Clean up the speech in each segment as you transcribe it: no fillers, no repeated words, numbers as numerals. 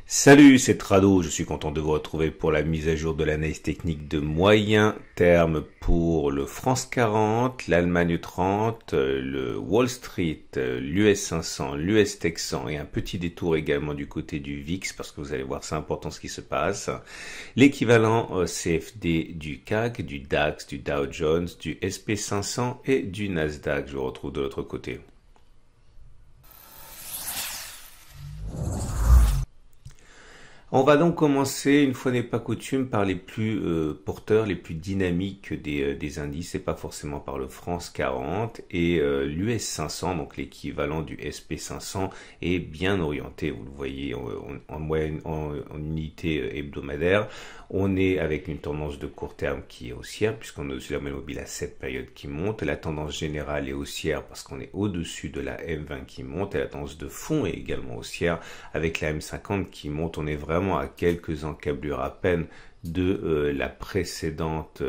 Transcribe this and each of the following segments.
Salut, c'est Trado, je suis content de vous retrouver pour la mise à jour de l'analyse technique de moyen terme pour le France 40, l'Allemagne 30, le Wall Street, l'US 500, l'US Texan et un petit détour également du côté du VIX parce que vous allez voir c'est important ce qui se passe. L'équivalent CFD du CAC, du DAX, du Dow Jones, du SP 500 et du Nasdaq, je vous retrouve de l'autre côté. On va donc commencer, une fois n'est pas coutume, par les plus porteurs, les plus dynamiques des indices, et pas forcément par le France 40 et l'US 500, donc l'équivalent du SP 500, est bien orienté. Vous le voyez en moyenne, en unité hebdomadaire. On est avec une tendance de court terme qui est haussière, puisqu'on est au-dessus de la moyenne mobile à cette période qui monte. La tendance générale est haussière parce qu'on est au-dessus de la M20 qui monte, et la tendance de fond est également haussière avec la M50 qui monte. On est vraiment à quelques encablures à peine de la précédente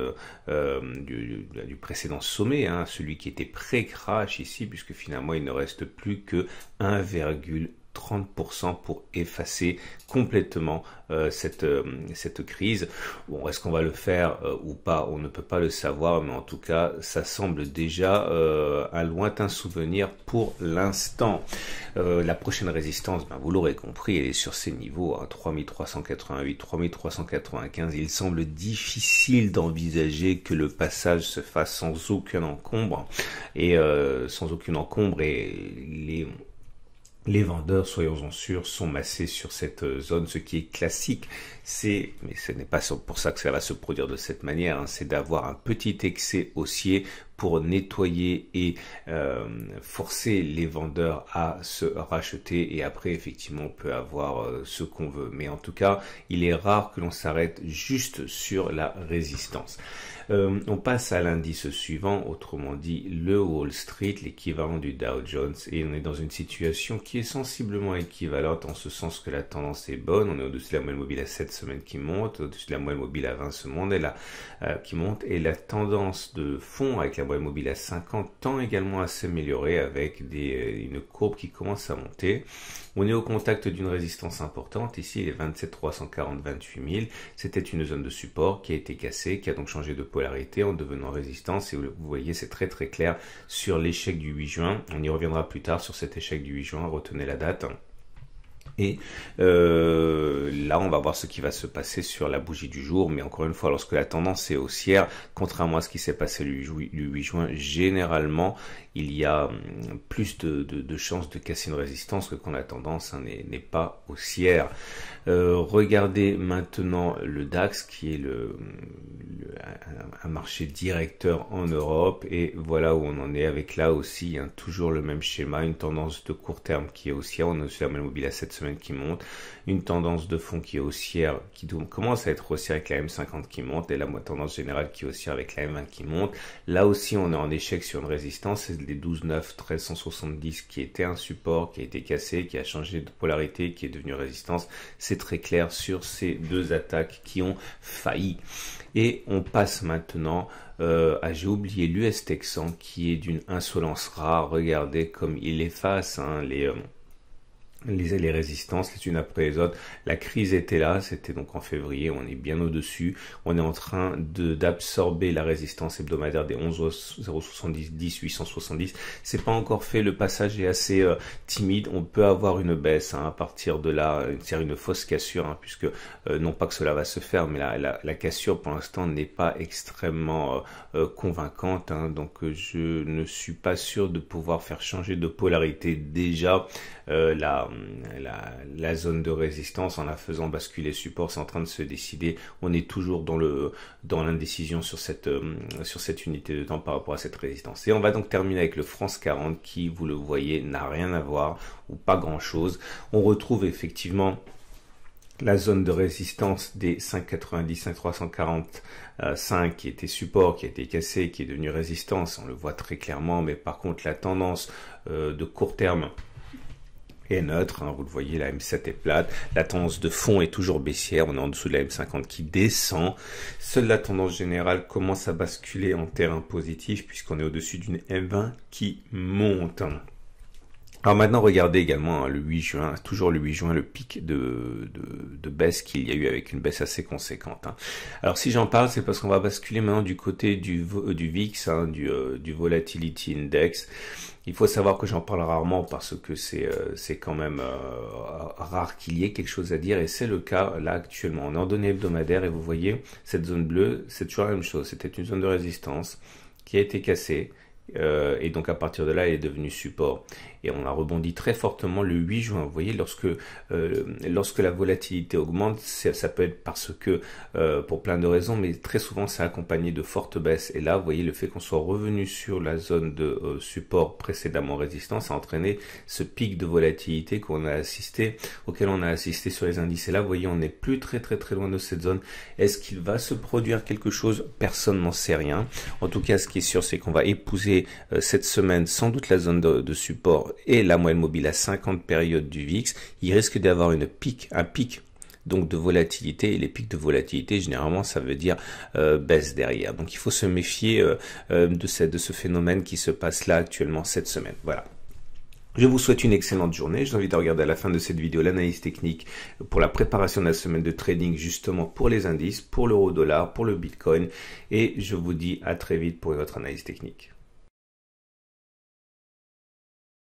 du précédent sommet, hein, celui qui était pré-crash ici, puisque finalement il ne reste plus que 1,30% pour effacer complètement cette crise. Bon, est-ce qu'on va le faire ou pas? On ne peut pas le savoir, mais en tout cas, ça semble déjà un lointain souvenir pour l'instant. La prochaine résistance, vous l'aurez compris, elle est sur ces niveaux, hein, 3388, 3395. Il semble difficile d'envisager que le passage se fasse sans aucun encombre, et les vendeurs, soyons-en sûrs, sont massés sur cette zone. Ce qui est classique, mais ce n'est pas pour ça que ça va se produire de cette manière, hein, c'est d'avoir un petit excès haussier pour nettoyer et forcer les vendeurs à se racheter, et après effectivement on peut avoir ce qu'on veut. Mais en tout cas, il est rare que l'on s'arrête juste sur la résistance. On passe à l'indice suivant, autrement dit le Wall Street, l'équivalent du Dow Jones, et on est dans une situation qui est sensiblement équivalente en ce sens que la tendance est bonne. On est au-dessus de la moyenne mobile à 7 semaines qui monte, au-dessus de la moyenne mobile à 20 semaines qui monte, et la tendance de fond avec la moyenne mobile à 50 tend également à s'améliorer avec une courbe qui commence à monter. On est au contact d'une résistance importante, ici les 27 340, 28 000, c'était une zone de support qui a été cassée, qui a donc changé de polarité en devenant résistance, et vous voyez c'est très très clair sur l'échec du 8 juin, on y reviendra plus tard sur cet échec du 8 juin, retenez la date. Et là, on va voir ce qui va se passer sur la bougie du jour. Mais encore une fois, lorsque la tendance est haussière, contrairement à ce qui s'est passé le 8 juin, généralement, il y a plus de chances de casser une résistance que quand la tendance n'est pas haussière. Regardez maintenant le DAX, qui est un marché directeur en Europe, et voilà où on en est avec là aussi toujours le même schéma, une tendance de court terme qui est haussière, on est sur la moyenne mobile à 7 semaines qui monte, une tendance de fond qui est haussière, qui commence à être haussière avec la M50 qui monte, et la tendance générale qui est haussière avec la M20 qui monte. Là aussi on est en échec sur une résistance, c'est les 12,9 1370 qui était un support, qui a été cassé, qui a changé de polarité, qui est devenu résistance. C'est très clair sur ces deux attaques qui ont failli. Et on passe maintenant j'ai oublié l'US Texan, qui est d'une insolence rare. Regardez comme il efface les résistances les unes après les autres. La crise était là, c'était donc en février, on est bien au-dessus. On est en train d'absorber la résistance hebdomadaire des 11,070, 10, 870. C'est pas encore fait, le passage est assez timide. On peut avoir une baisse à partir de là, une fausse cassure, puisque non pas que cela va se faire, mais la cassure pour l'instant n'est pas extrêmement convaincante, donc je ne suis pas sûr de pouvoir faire changer de polarité déjà la zone de résistance en la faisant basculer support. C'est en train de se décider. On est toujours dans l'indécision sur cette unité de temps par rapport à cette résistance. Et on va donc terminer avec le France 40 qui, vous le voyez, n'a rien à voir ou pas grand chose. On retrouve effectivement la zone de résistance des 5,90, 5,345 qui était support, qui a été cassé, qui est devenu résistance. On le voit très clairement, mais par contre la tendance de court terme est neutre, vous le voyez, la M7 est plate, la tendance de fond est toujours baissière, on est en dessous de la M50 qui descend, seule la tendance générale commence à basculer en terrain positif puisqu'on est au-dessus d'une M20 qui monte. Alors maintenant, regardez également hein, le 8 juin, toujours le 8 juin, le pic de baisse qu'il y a eu avec une baisse assez conséquente. Hein. Alors si j'en parle, c'est parce qu'on va basculer maintenant du côté du VIX, hein, du Volatility Index. Il faut savoir que j'en parle rarement parce que c'est quand même rare qu'il y ait quelque chose à dire et c'est le cas là actuellement. On est en données hebdomadaires et vous voyez cette zone bleue, c'est toujours la même chose. C'était une zone de résistance qui a été cassée. Et donc à partir de là, elle est devenue support. Et on a rebondi très fortement le 8 juin. Vous voyez, lorsque la volatilité augmente, ça peut être parce que, pour plein de raisons, mais très souvent c'est accompagné de fortes baisses. Et là, vous voyez, le fait qu'on soit revenu sur la zone de support précédemment résistance a entraîné ce pic de volatilité auquel on a assisté sur les indices. Et là, vous voyez, on n'est plus très loin de cette zone. Est-ce qu'il va se produire quelque chose? Personne n'en sait rien. En tout cas, ce qui est sûr, c'est qu'on va épouser cette semaine sans doute la zone de support et la moyenne mobile à 50 périodes du VIX. Il risque d'avoir un pic donc de volatilité, et les pics de volatilité généralement ça veut dire baisse derrière. Donc il faut se méfier de ce phénomène qui se passe là actuellement cette semaine. Voilà. Je vous souhaite une excellente journée. Je vous invite à regarder à la fin de cette vidéo l'analyse technique pour la préparation de la semaine de trading justement pour les indices, pour l'euro-dollar, pour le bitcoin. Et je vous dis à très vite pour une autre analyse technique.